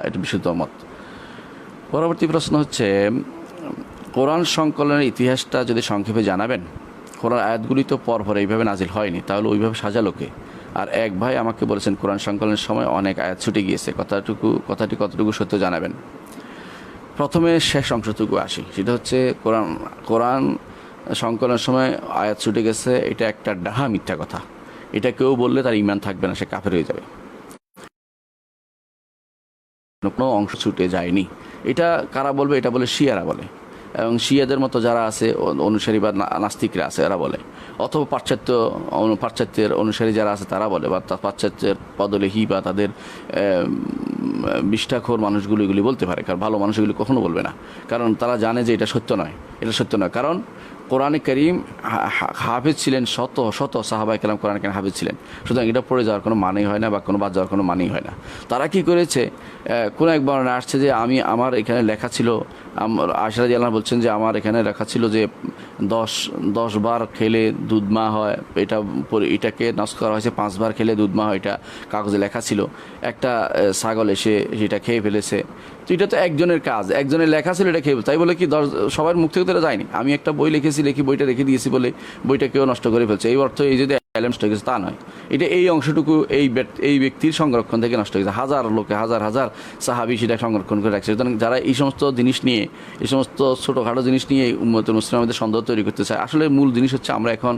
এটা বিশুদ্ধ মত। পরবর্তী প্রশ্ন হচ্ছে, কোরআন সংকলনের ইতিহাসটা যদি সংক্ষেপে জানাবেন। কোরআন আয়াতগুলি তো পরপর এইভাবে নাজিল হয়নি, তাহলে ওইভাবে সাজালো কে? আর এক ভাই আমাকে বলেছেন কোরআন সংকলনের সময় অনেক আয়াত ছুটে গিয়েছে, কথাটি কতটুকু সত্য জানাবেন। প্রথমে শেষ অংশটুকু আসি, সেটা হচ্ছে কোরআন সংকলনের সময় আয়াত ছুটে গেছে, এটা একটা ডাহা মিথ্যা কথা। এটা কেউ বললে তার ঈমান থাকবে না, সে কাফের হয়ে যাবে। কোনো অংশ ছুটে যায়নি। এটা কারা বলবে? এটা বলে শিয়ারা বলে, এবং শিয়াদের মতো যারা আছে অনুসারী বা নাস্তিকরা আছে এরা বলে, অথবা পাশ্চাত্যের অনুসারী যারা আছে তারা বলে, বা পাশ্চাত্যের পদলেহী বা তাদের বিষ্ঠাখোর মানুষগুলো এগুলি বলতে পারে। কারণ ভালো মানুষগুলি কখনো বলবে না, কারণ তারা জানে যে এটা সত্য নয়। এটা সত্য নয়, কারণ কোরআনে কারীম হাফেজ ছিলেন, শত শত সাহাবায়ে কেরাম কোরআনে কারীম হাফেজ ছিলেন। সুতরাং এটা পড়ে যাওয়ার কোনো মানেই হয় না, বা কোনো বাদ যাওয়ার কোনো মানেই হয় না। তারা কি করেছে, কোনো এক বর্ণনা আসছে যে আমার এখানে লেখা ছিল, আয়েশা রাদিয়াল্লাহু আনহা বলছেন যে আমার এখানে লেখা ছিল যে 10 বার খেলে দুধ মা হয়, এটাকে নষ্ট করা হয়েছে 5 বার খেলে দুধ মা হয়, এটা কাগজে লেখা ছিল। একটা ছাগল এসে সেটা খেয়ে ফেলেছে। তো এটা তো একজনের কাজ, একজনের লেখা ছিল, এটা খেয়ে, তাই বলে কি সবার মুখ থেকে তো যায়নি। আমি একটা বই লিখে বইটা রেখে দিয়েছি বলে বইটা কেউ নষ্ট করে ফেলছে, এই অর্থ এই যদি নষ্ট হয়ে গেছে তা নয়। এটা এই অংশটুকু এই ব্যক্তির সংরক্ষণ থেকে নষ্ট হয়ে গেছে। হাজার লোকে হাজার সাহাবী সেটা সংরক্ষণ করে রাখছে। সুতরাং যারা এই সমস্ত জিনিস নিয়ে, এই সমস্ত ছোটোখাটো জিনিস নিয়ে উম্মতুল মুসলিমদের সন্দেহ তৈরি করতে চায়, আসলে মূল জিনিস হচ্ছে আমরা এখন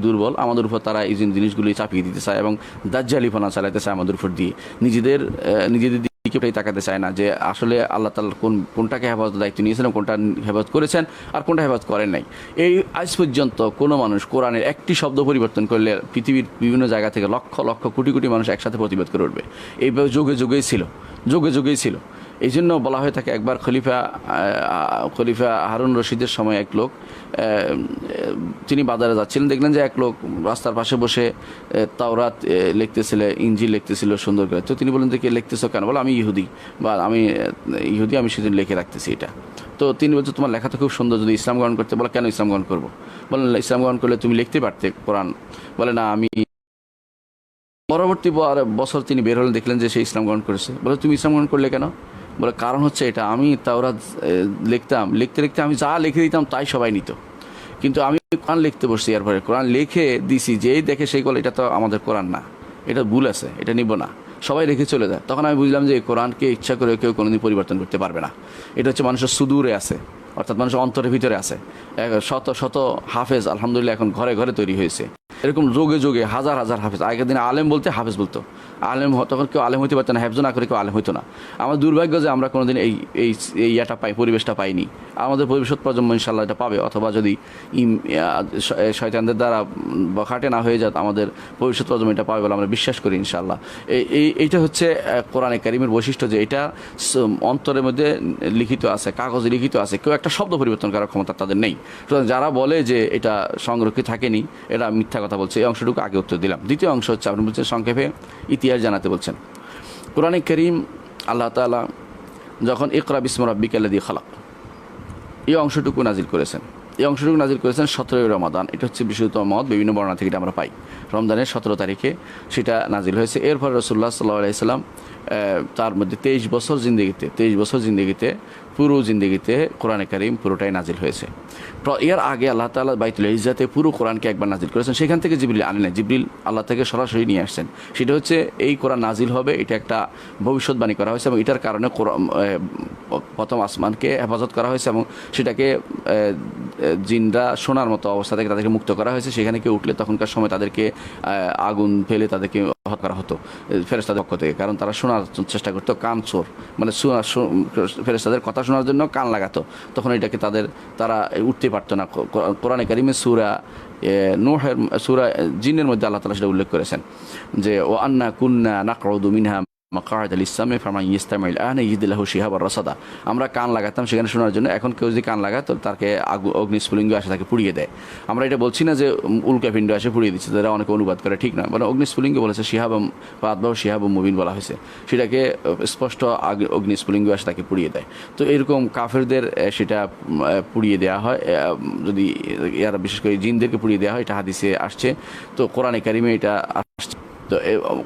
দুর্বল, আমাদের উপর তারা এই জিনিসগুলি চাপিয়ে দিতে চায় এবং দাজ্জালিপনা চালাতে চায় আমাদের উপর দিয়ে। নিজেদের দিকে তাকাতে চায় না যে আসলে আল্লাহ তাআলা কোনটাকে হেফাজতের দায়িত্ব নিয়েছেন, কোনটা হেফাজত করেছেন আর কোনটা হেফাজত করেন নাই। এই আজ পর্যন্ত কোনো মানুষ কোরআনের একটি শব্দ পরিবর্তন করলে পৃথিবীর বিভিন্ন জায়গা থেকে লক্ষ লক্ষ কোটি কোটি মানুষ একসাথে প্রতিবাদ করে উঠবে। এইভাবে যুগে যুগেই ছিল। এই জন্য বলা হয়ে থাকে, একবার খলিফা হারুন রশিদের সময় এক লোক, তিনি বাজারে যাচ্ছিলেন, দেখলেন যে এক লোক রাস্তার পাশে বসে তাওরাত লিখতেছিল, ইঞ্জিল লিখতেছিল সুন্দর করে। তো তিনি বললেন যে কে লিখতেছো কেন? বলে আমি ইহুদি, আমি সেদিন লিখে রাখতেছি এটা। তো তিনি বলছে তোমার লেখা তো খুব সুন্দর, যদি ইসলাম গ্রহণ করতে। বলে কেন ইসলাম গ্রহণ করবো? বলেন ইসলাম গ্রহণ করলে তুমি লিখতে পারতে কোরআন। বলে না, আমি। পরবর্তী বছর তিনি বের হলেন, দেখলেন যে সে ইসলাম গ্রহণ করেছে। বলে তুমি ইসলাম গ্রহণ করলে কেন? বলে কারণ হচ্ছে এটা, আমি তাওরাত লিখতে আমি যা লিখে দিতাম তাই সবাই নিত, কিন্তু আমি কোরআন লিখতে বসছি, এরপরে কোরআন লিখে দিছি, যেই দেখে সেই বলে এটা তো আমাদের কোরআন না, এটা ভুল আছে, এটা নিব না, সবাই রেখে চলে যায়। তখন আমি বুঝলাম যে এই কোরআনকে ইচ্ছা করে কেউ কোনোদিন পরিবর্তন করতে পারবে না। এটা হচ্ছে মানুষের সুদূরে আছে, অর্থাৎ মানুষের অন্তরের ভিতরে আছে। শত শত হাফেজ আলহামদুলিল্লাহ এখন ঘরে ঘরে তৈরি হয়েছে। এরকম যুগে হাজার হাফেজ। আগের দিনে আলেম বলতে হাফেজ বলতো, আলেম তখন কেউ আলেম হইতে পারতো না, হেফজ না করে কেউ আলেম হইতো না। আমার দুর্ভাগ্য যে আমরা কোনোদিন এই পরিবেশটা পাইনি। আমাদের ভবিষ্যৎ প্রজন্ম ইনশাল্লাহ এটা পাবে, অথবা যদি শয়তানদের দ্বারা খাটে না হয়ে যায় আমাদের ভবিষ্যৎ প্রজন্ম এটা পাবে বলে আমরা বিশ্বাস করি ইনশাল্লাহ। এইটা হচ্ছে কোরআনে কারিমের বৈশিষ্ট্য, যে এটা অন্তরের মধ্যে লিখিত আছে, কাগজে লিখিত আছে, কেউ একটা শব্দ পরিবর্তন করার ক্ষমতা তাদের নেই। সুতরাং যারা বলে যে এটা সংরক্ষিত থাকেনি, এটা মিথ্যা কথা বলছে। এই অংশটুকু আগে উত্তর দিলাম। দ্বিতীয় অংশ হচ্ছে, আপনি বলছেন সংক্ষেপে ইতিহাস জানাতে বলছেন। কোরআনে কারীম আল্লাহ তাআলা যখন ইকরা বিসমি রাব্বিকাল্লাযী খালাক, এই অংশটুকু নাজিল করেছেন। 17 রমাদান। এটা হচ্ছে বিশুদ্ধ মত, বিভিন্ন বর্ণনা থেকে এটা আমরা পাই। রমজানের 17 তারিখে সেটা নাজিল হয়েছে। এরপর রাসূলুল্লাহ সাল্লাল্লাহু আলাইহি সাল্লাম তার মধ্যে 23 বছর জিন্দেগিতে পুরো জিন্দেগিতে কোরআনে কারীম পুরোটাই নাজিল হয়েছে। এর আগে আল্লাহ তাআলা বাইতুল ইজ্জাতে পুরো কোরআনকে একবার নাজিল করেছেন, সেখান থেকে জিবরিল আনেন না, জিবরিল আল্লাহ থেকে সরাসরি নিয়ে আসছেন। সেটা হচ্ছে এই কোরআন নাজিল হবে, এটা একটা ভবিষ্যৎবাণী করা হয়েছে, এবং এটার কারণে প্রথম আসমানকে হেফাজত করা হয়েছে, এবং সেটাকে জিনরা শোনার মতো অবস্থা থেকে তাদেরকে মুক্ত করা হয়েছে। সেখানে কেউ উঠলে তখনকার সময় তাদেরকে আগুন ফেলে তাদেরকে হত্যা করা হতো ফেরেশতাদের পক্ষ থেকে, কারণ তারা শোনার চেষ্টা করতো, কান চোর, মানে ফেরেশতাদের কথা শোনার জন্য কান লাগাতো। তখন এটাকে তারা উঠতে পারতো না। কোরআনে কারীমের সূরা জিনের মধ্যে আল্লাহ তাআলা সেটা উল্লেখ করেছেন যে ও আন্না কুন্না নাকউদু মিনহা মাকআদ লিস-সামি ফামান ইস্তামিল আনা ইয়াজিদুল্লাহু শিহাবার রাসাদা। আমরা কান লাগাতাম সেখানে শোনার জন্য, এখন কেউ যদি কান লাগায় তো তাকে অগ্নিস্ফুলিঙ্গ আসে তাকে পুড়িয়ে দেয়। আমরা এটা বলছি না যে উল্কাপিণ্ড আসে পুড়িয়ে দিচ্ছে, যারা অনেকে অনুবাদ করে, ঠিক নয়। মানে অগ্নিস্ফুলিঙ্গ বলেছে, শিহাবম মুবিন বলা হয়েছে, সেটাকে স্পষ্ট অগ্নিস্ফুলিঙ্গ আসে তাকে পুড়িয়ে দেয়। তো এরকম কাফেরদের সেটা পুড়িয়ে দেওয়া হয়, যদি এরা বিশেষ করে জিনদেরকে পুড়িয়ে দেওয়া হয়, এটা হাদিসে আসছে। তো কোরআনে কারীমে এটা আসছে, তো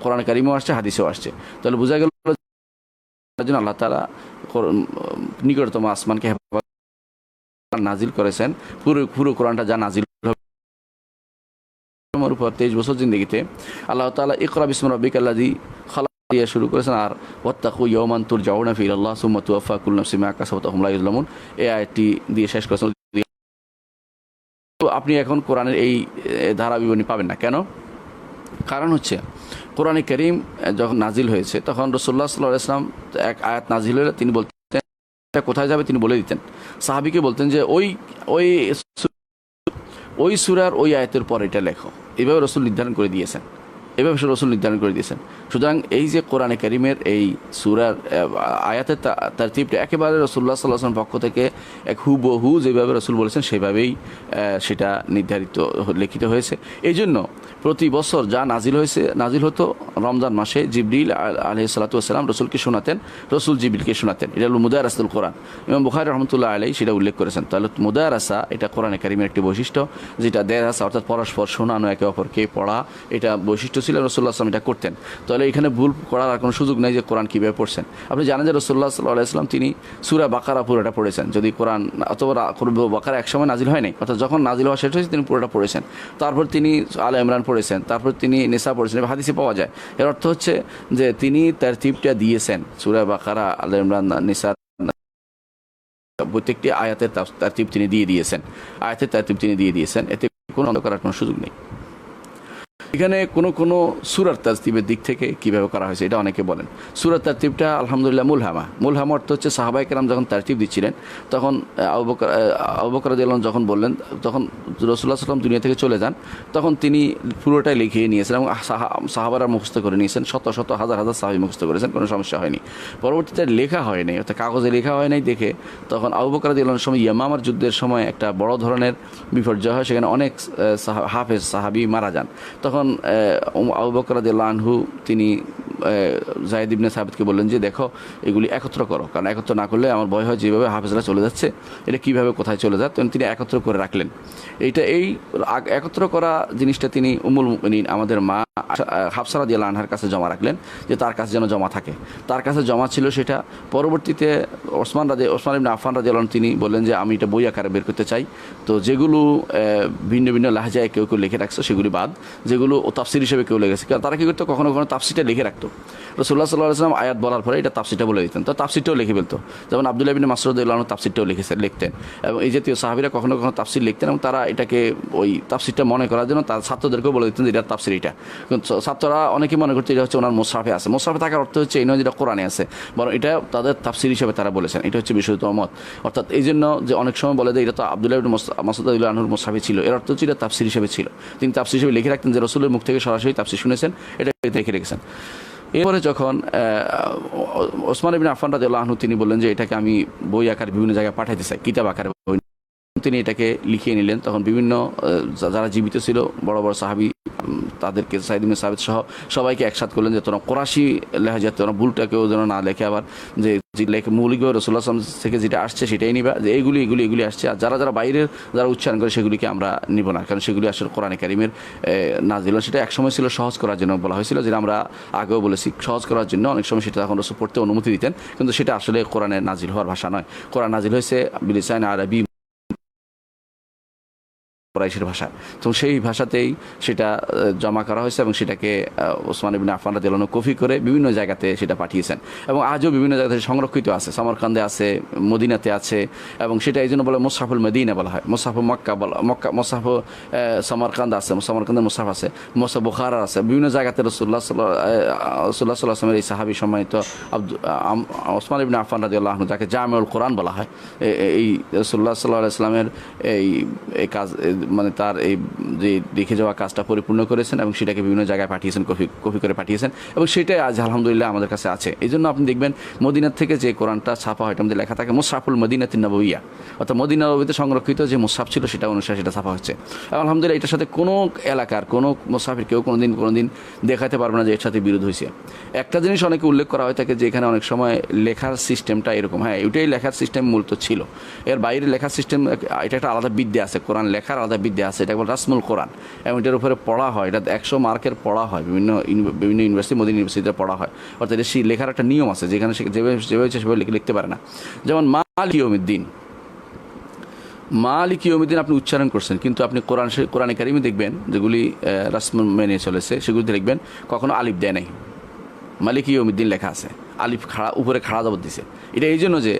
কোরআনে কারীমেও আসছে, হাদিসেও আসছে। তাহলে বোঝা গেল জন্য আল্লাহ তাআলা নিকটতম আসমানকে নাজিল করেছেন। পুরো কোরআনটা যা নাজিল আমার উপর 23 বছর জিন্দেগিতে আল্লাহ তাআলা ইকরা বিসমি রাব্বিকাল্লাযী খালাক দিয়ে শুরু করেছেন, আর ওয়াত্তাকু ইয়াওমান তুরজাউনা ফিহি ইলাল্লাহ সুম্মা তুওয়াফা কুল্লু নাফসিন মা কাসাবাত ওয়া হুম লা ইউযলামুন, এই আয়াতটি দিয়ে শেষ করেছেন। তো আপনি এখন কোরআনের এই ধারা বিবরণী পাবেন না। কেন? কারণ হচ্ছে কোরআনে কারীম যখন নাজিল হয়েছে তখন রাসূলুল্লাহ সাল্লাল্লাহু আলাইহি ওয়াসাল্লাম এক আয়াত নাজিল হলে তিনি বলতেন এটা কোথায় যাবে তিনি বলে দিতেন। সাহাবীকে বলতেন যে ওই সূরার ওই আয়াতের পর এটা লেখো, এইভাবে রাসূল নির্ধারণ করে দিয়েছেন। সুতরাং এই যে কোরআনে কারীমের এই সূরার আয়াতের তারতিবটা একেবারে রাসূলুল্লাহ সাল্লাল্লাহু আলাইহি ওয়াসাল্লাম পক্ষ থেকে এক হুবহু যেভাবে রাসূল বলেছেন সেভাবেই সেটা নির্ধারিত লিখিত হয়েছে। এই জন্য প্রতি বছর যা নাজিল হতো রমজান মাসে জিবরিল আলাইহিস সালাতু ওয়াস সালাম রাসূলকে শোনাতেন, রাসূল জিবরিলকে শোনাতেন। এটা হলো মুদারাসাতুল কোরআন। ইমাম বুখারী রাহমাতুল্লাহ আলাইহি সেটা উল্লেখ করেছেন। তাহলে মুদারাসা এটা কোরআনে কারীমের একটি বৈশিষ্ট্য, যেটা দেরাসা অর্থাৎ পরস্পর শোনানো, একে অপরকে পড়া, এটা বৈশিষ্ট্য ছিল। রাসূলুল্লাহ সাল্লাল্লাহু আলাইহি ওয়াসাল্লাম এটা করতেন। তাহলে এখানে ভুল করার আর কোনো সুযোগ নেই যে কোরআন কীভাবে পড়ছেন। আপনি জানেন যে রাসূলুল্লাহ সাল্লাল্লাহু আলাইহি ওয়াসাল্লাম তিনি সূরা বাকারা পুরোটা পড়েছেন। যদি কোরআন অথবা বাকারা একসময় নাজিল হয় নাই, অর্থাৎ যখন নাজিল হওয়া শেষ হয়েছে তিনি পুরোটা পড়েছেন। তারপর তিনি আলে ইমরান পড়েছেন, তারপর তিনি নিসা পড়েছেন, হাদিসে পাওয়া যায়। এর অর্থ হচ্ছে যে তিনি তারতিবটা দিয়েছেন। সূরা বাকারা, আলে ইমরান, নিসা প্রত্যেকটি আয়াতের তারতিব তিনি দিয়ে দিয়েছেন। এতে কোনো অন্ধ করার কোনো সুযোগ নেই। এখানে কোনো সূরার তারতিবের দিক থেকে কীভাবে করা হয়েছে এটা অনেকে বলেন। সূরার তারতিবটা আলহামদুলিল্লাহ মুলহামা অর্থ হচ্ছে সাহাবায়ে কেরাম যখন তারতিব দিচ্ছিলেন তখন আবু বকর রাদিয়াল্লাহু আনহু যখন বললেন, তখন রাসূলুল্লাহ সাল্লাল্লাহু আলাইহি ওয়াসাল্লাম দুনিয়া থেকে চলে যান, তখন তিনি পুরোটাই লিখিয়ে নিয়েছেন এবং সাহাবারা মুখস্থ করে নিয়েছেন। শত হাজার সাহাবী মুখস্থ করেছেন, কোনো সমস্যা হয়নি। পরবর্তীতে লেখা হয় নাই, অর্থাৎ কাগজে লেখা হয় নাই দেখে তখন আবু বকর রাদিয়াল্লাহু আনহুর সময় ইয়ামামার যুদ্ধের সময় একটা বড় ধরনের বিপর্যয় হয়, সেখানে অনেক হাফেজ সাহাবী মারা যান। তখন আবু বকর রাদিয়াল্লাহু আনহু তিনি যায়েদ ইবনে সাবিতকে বললেন যে দেখো এগুলি একত্র করো, কারণ একত্র না করলে আমার ভয় হয় যেভাবে হাফেজরা চলে যাচ্ছে এটা কীভাবে কোথায় চলে যায়। তখন তিনি একত্র করে রাখলেন। এই একত্র করা জিনিসটা তিনি উম্মুল মুমিনিন আমাদের মা হাফসা রাদিয়াল্লাহু আনহার কাছে জমা রাখলেন, যে তার কাছে যেন জমা থাকে। তার কাছে জমা ছিল সেটা। পরবর্তীতে ওসমান ইবনে আফফান রাদিয়াল্লাহু আনহু তিনি বললেন যে আমি এটা বই আকারে বের করতে চাই। তো যেগুলো ভিন্ন ভিন্ন লাহজায় কেউ লিখে রাখছে সেগুলি বাদ, যেগুলো তাফসির হিসেবে কেউ লিখেছে, কারণ তারা কী করতো কখনো তাফসিরটা লিখে রাখতো। রাসূলুল্লাহ সাল্লাল্লাহু আলাইহি ওয়াসাল্লাম আয়াত বলার পরে এটা তাফসিরটা বলে দিতেন, তো তাফসিরটাও লিখে ফেলতো। যেমন আব্দুল্লাহ ইবনে মাসউদ রাদিয়াল্লাহু আনহু তাফসিরটাও লিখতেন। এবং এই জাতীয় সাহাবীরা কখনো তাফসির লিখতেন এবং তারা এটাকে ওই তাফসিরটা মনে করার জন্য তার ছাত্রদেরকেও বলে দিতেন যে এটা তাফসির। এটা ছাত্ররা অনেকেই মনে করছে এটা হচ্ছে ওনার মুসহাফে আছে। মুসহাফে থাকার অর্থ হচ্ছে এই নয় যেটা কোরআনে আছে, বরং এটা তাদের তাফসির হিসেবে তারা বলেছেন। এটা হচ্ছে বিশুদ্ধ মত। অর্থাৎ এই জন্য যে অনেক সময় বলে যে এটা তো আব্দুল্লাহ ইবনে মাসউদ রাদিয়াল্লাহু আনহুর মুসহাফে ছিল, এর অর্থ হচ্ছে এটা তাফসির হিসেবে ছিল। তিনি তাফসির হিসেবে লিখে রাখতেন যে রাসূলের মুখ থেকে সরাসরি তাফসির শুনেছেন, এটা লিখে রেখেছেন। এরপরে যখন ওসমান ইবনে আফফান রাদিয়াল্লাহু আনহু তিনি বললেন যে এটাকে আমি বই আকারে বিভিন্ন জায়গায় পাঠাইতে চাই, কিতাব আকারে বই, তিনি এটাকে লিখিয়ে নিলেন। তখন বিভিন্ন যারা জীবিত ছিল বড় বড় সাহাবী তাদেরকে যায়েদ ইবনে সাবিত সহ সবাইকে একসাথ করলেন যে তোরা কোরাশি লেহাজাতে তোরা ভুলটাকেও যেন না লেখে, আবার যে মৌলিকভাবে রাসূলুল্লাহ সাল্লাল্লাহু আলাইহি ওয়াসাল্লাম থেকে যেটা আসছে সেটাই নিবা, যে এগুলি আসছে, আর যারা বাইরের যারা উচ্চারণ করে সেগুলিকে আমরা নিব না, কারণ সেগুলি আসলে কোরআনে কারীমের নাজিল। সেটা একসময় ছিল সহজ করার জন্য বলা হয়েছিল, যেটা আমরা আগেও বলেছি সহজ করার জন্য অনেক সময় সেটা তখন রাসূল পড়তে অনুমতি দিতেন, কিন্তু সেটা আসলে কোরআনে নাজিল হওয়ার ভাষা নয়। কোরআন নাজিল হয়েছে বিলিসান আরবি কুরাইশের ভাষা, তো সেই ভাষাতেই সেটা জমা করা হয়েছে এবং সেটাকে ওসমান ইবনে আফফান রাদিয়াল্লাহু আনহু কপি করে বিভিন্ন জায়গাতে সেটা পাঠিয়েছেন এবং আজও বিভিন্ন জায়গাতে সংরক্ষিত আছে। সমরকান্দে আছে, মদিনাতে আছে, এবং সেটা এই জন্য বলে মুসহাফুল মদিনা বলা হয়। মুসহাফুল মক্কা মুসহাফ সমরকান্দ আছে, সমরকান্দের মুসহাফ আছে, মুসহাফ বুখারা আছে, বিভিন্ন জায়গাতে রাসূলুল্লাহ সাল্লাল্লাহু আলাইহি ওয়াসাল্লামের এই সাহাবী সম্মানিত ওসমান ইবনে আফফান রাদিয়াল্লাহু আনহু, যাকে জামিউল কোরআন বলা হয়, এই রাসূলুল্লাহ সাল্লাল্লাহু আলাইহি ওয়াসাল্লামের এই কাজ মানে তার এই যে লিখে যাওয়া কাজটা পরিপূর্ণ করেছেন এবং সেটাকে বিভিন্ন জায়গায় পাঠিয়েছেন, কপি করে পাঠিয়েছেন, এবং সেটাই আজ আলহামদুলিল্লাহ আমাদের কাছে আছে। এই জন্য আপনি দেখবেন মদিনার থেকে যে কোরআনটা ছাপা হয়, আমাদের লেখা থাকে মুসহাফুল মদিনাতুন নববিয়্যা, অর্থাৎ মদিনা নববীতে সংরক্ষিত যে মুসহাফ ছিল সেটা অনুসারে সেটা ছাপা হচ্ছে। আলহামদুলিল্লাহ এটার সাথে কোনো এলাকার কোনো মুসহাফের কেউ কোনোদিন দেখাতে পারবে না যে এর সাথে বিরোধ হয়েছে। একটা জিনিস অনেকে উল্লেখ করা হয়ে থাকে যে এখানে অনেক সময় লেখার সিস্টেমটা এরকম, হ্যাঁ এটাই লেখার সিস্টেম মূলত ছিল, এর বাইরে লেখার সিস্টেম এটা একটা আলাদা বিদ্যা আছে, কোরআন লেখার আলাদা বিদ্যা আছে, এটা বলে রাসমুল কোরআন, এবং এটার উপরে পড়া হয়, এটা 100 মার্কের পড়া হয়, বিভিন্ন ইউনিভার্সিটি, মদিনা ইউনিভার্সিটিতে পড়া হয়। অর্থাৎ এটা সেই লেখার একটা নিয়ম আছে, যেখানে যেভাবে সেভাবে লিখতে পারে না। যেমন মালিক ইয়াউমিদ্দিন, মালিক ইয়াউমিদ্দিন আপনি উচ্চারণ করছেন, কিন্তু আপনি কোরআনে কারিমে দেখবেন যেগুলি রাসমুল মেনে চলেছে সেগুলিতে দেখবেন কখনো আলিফ দেয় নাই, মালিক ইয়াউমিদ্দিন লেখা আছে, আলিফ খাড়া উপরে খাড়া জবর দিছে। এটা এই জন্য যে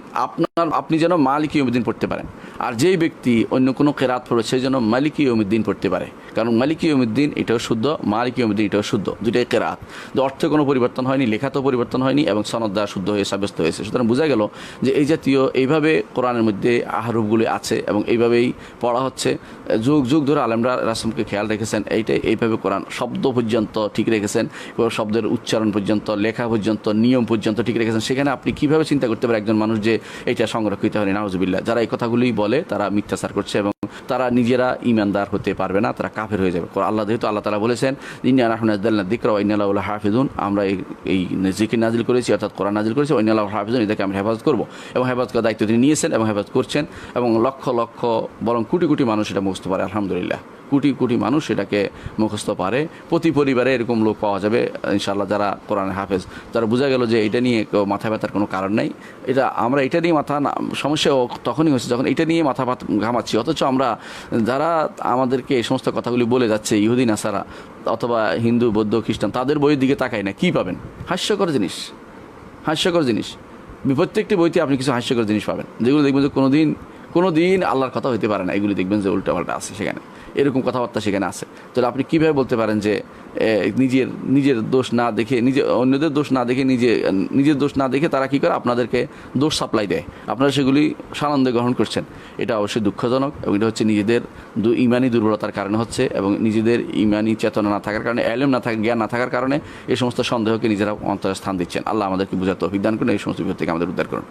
আপনি যেন মালিক ইয়াউমিদ্দিন পড়তে পারেন, আর যেই ব্যক্তি অন্য কোনো কেরাত পড়ে সে যেন মালিক ইয়াউমিদ্দিন পড়তে পারে। কারণ মালিক ইয়াউমিদ্দিন এটাও শুদ্ধ, মালিক ইয়াউমিদ্দিন এটাও শুদ্ধ, দুইটাই কেরাত, যে অর্থে কোনো পরিবর্তন হয়নি, লেখাতেও পরিবর্তন হয়নি, এবং সনদ দ্বারা শুদ্ধ হয়ে সাব্যস্ত হয়েছে। সুতরাং বোঝা গেল যে এই জাতীয় এইভাবে কোরআনের মধ্যে আহরুফগুলি আছে এবং এইভাবেই পড়া হচ্ছে। যুগ যুগ ধরে আলেমরা রাসমকে খেয়াল রেখেছেন, এইভাবে কোরআন শব্দ পর্যন্ত ঠিক রেখেছেন, শব্দের উচ্চারণ পর্যন্ত, লেখা পর্যন্ত, নিয়ম পর্যন্ত ঠিক রেখেছেন। সেখানে আপনি কিভাবে চিন্তা করতে পারেন একজন মানুষ যে এটা সংরক্ষিত হয়নি? নাউজুবিল্লাহ। যারা এই কথাগুলি বলে তারা মিথ্যাচার করছে এবং তারা নিজেরা ঈমানদার হতে পারবে না, তারা কাফের হয়ে যাবে। আল্লাহ যেহেতু আল্লাহ তাআলা বলেছেন ইন্না নাহনু নাযালনা যিকরা ওয়া ইন্না লাহু লাহাফিজুন, আমরা এই জিকির নাজিল করেছি, অর্থাৎ কোরআন নাজিল করেছি, ওয়া ইন্না লাহু লাহাফিজুন, এটাকে আমরা হেফাজত করব। এবং হেফাজত করার দায়িত্ব তিনি নিয়েছেন এবং হেফাজত করছেন, এবং লক্ষ লক্ষ বরং কোটি কোটি মানুষ এটা মুখস্থ পারে। আলহামদুলিল্লাহ, কোটি কোটি মানুষ এটাকে মুখস্থ পারে। প্রতি পরিবারে এরকম লোক পাওয়া যাবে ইনশাআল্লাহ, যারা কোরআনের হাফেজ, যারা বোঝা গেল যে এটা নিয়ে মাথা ব্যথার কোনো কারণ নেই। আমরা এটা নিয়ে সমস্যা তখনই হচ্ছে যখন এটা নিয়ে মাথা ঘামাচ্ছি, অথচ আমরা যারা আমাদেরকে এই সমস্ত কথাগুলি বলে যাচ্ছে, ইহুদি নাসারা অথবা হিন্দু, বৌদ্ধ, খ্রিস্টান, তাদের বইয়ের দিকে তাকাই না, কি পাবেন? হাস্যকর জিনিস, হাস্যকর জিনিস। প্রত্যেকটি বইতে আপনি কিছু হাস্যকর জিনিস পাবেন, যেগুলো দেখবেন যে কোনোদিন আল্লাহর কথা হইতে পারে না। এগুলি দেখবেন যে উল্টাপাল্টা আছে, সেখানে এরকম কথাবার্তা সেখানে আছে। তাহলে আপনি কীভাবে বলতে পারেন যে নিজের দোষ না দেখে, অন্যদের দোষ না দেখে, নিজের দোষ না দেখে তারা কী করে আপনাদেরকে দোষ সাপ্লাই দেয়, আপনারা সেগুলি সানন্দে গ্রহণ করছেন? এটা অবশ্যই দুঃখজনক, এবং এটা হচ্ছে নিজেদের ইমানি দুর্বলতার কারণে হচ্ছে, এবং নিজেদের ইমানি চেতনা না থাকার কারণে, এলেম না থাকার, জ্ঞান না থাকার কারণে এই সমস্ত সন্দেহকে নিজেরা অন্তরে স্থান দিচ্ছেন। আল্লাহ আমাদেরকে বোঝার তৌফিক দান করুন, এই সমস্ত বিপদ থেকে আমাদের উদ্ধার করুন।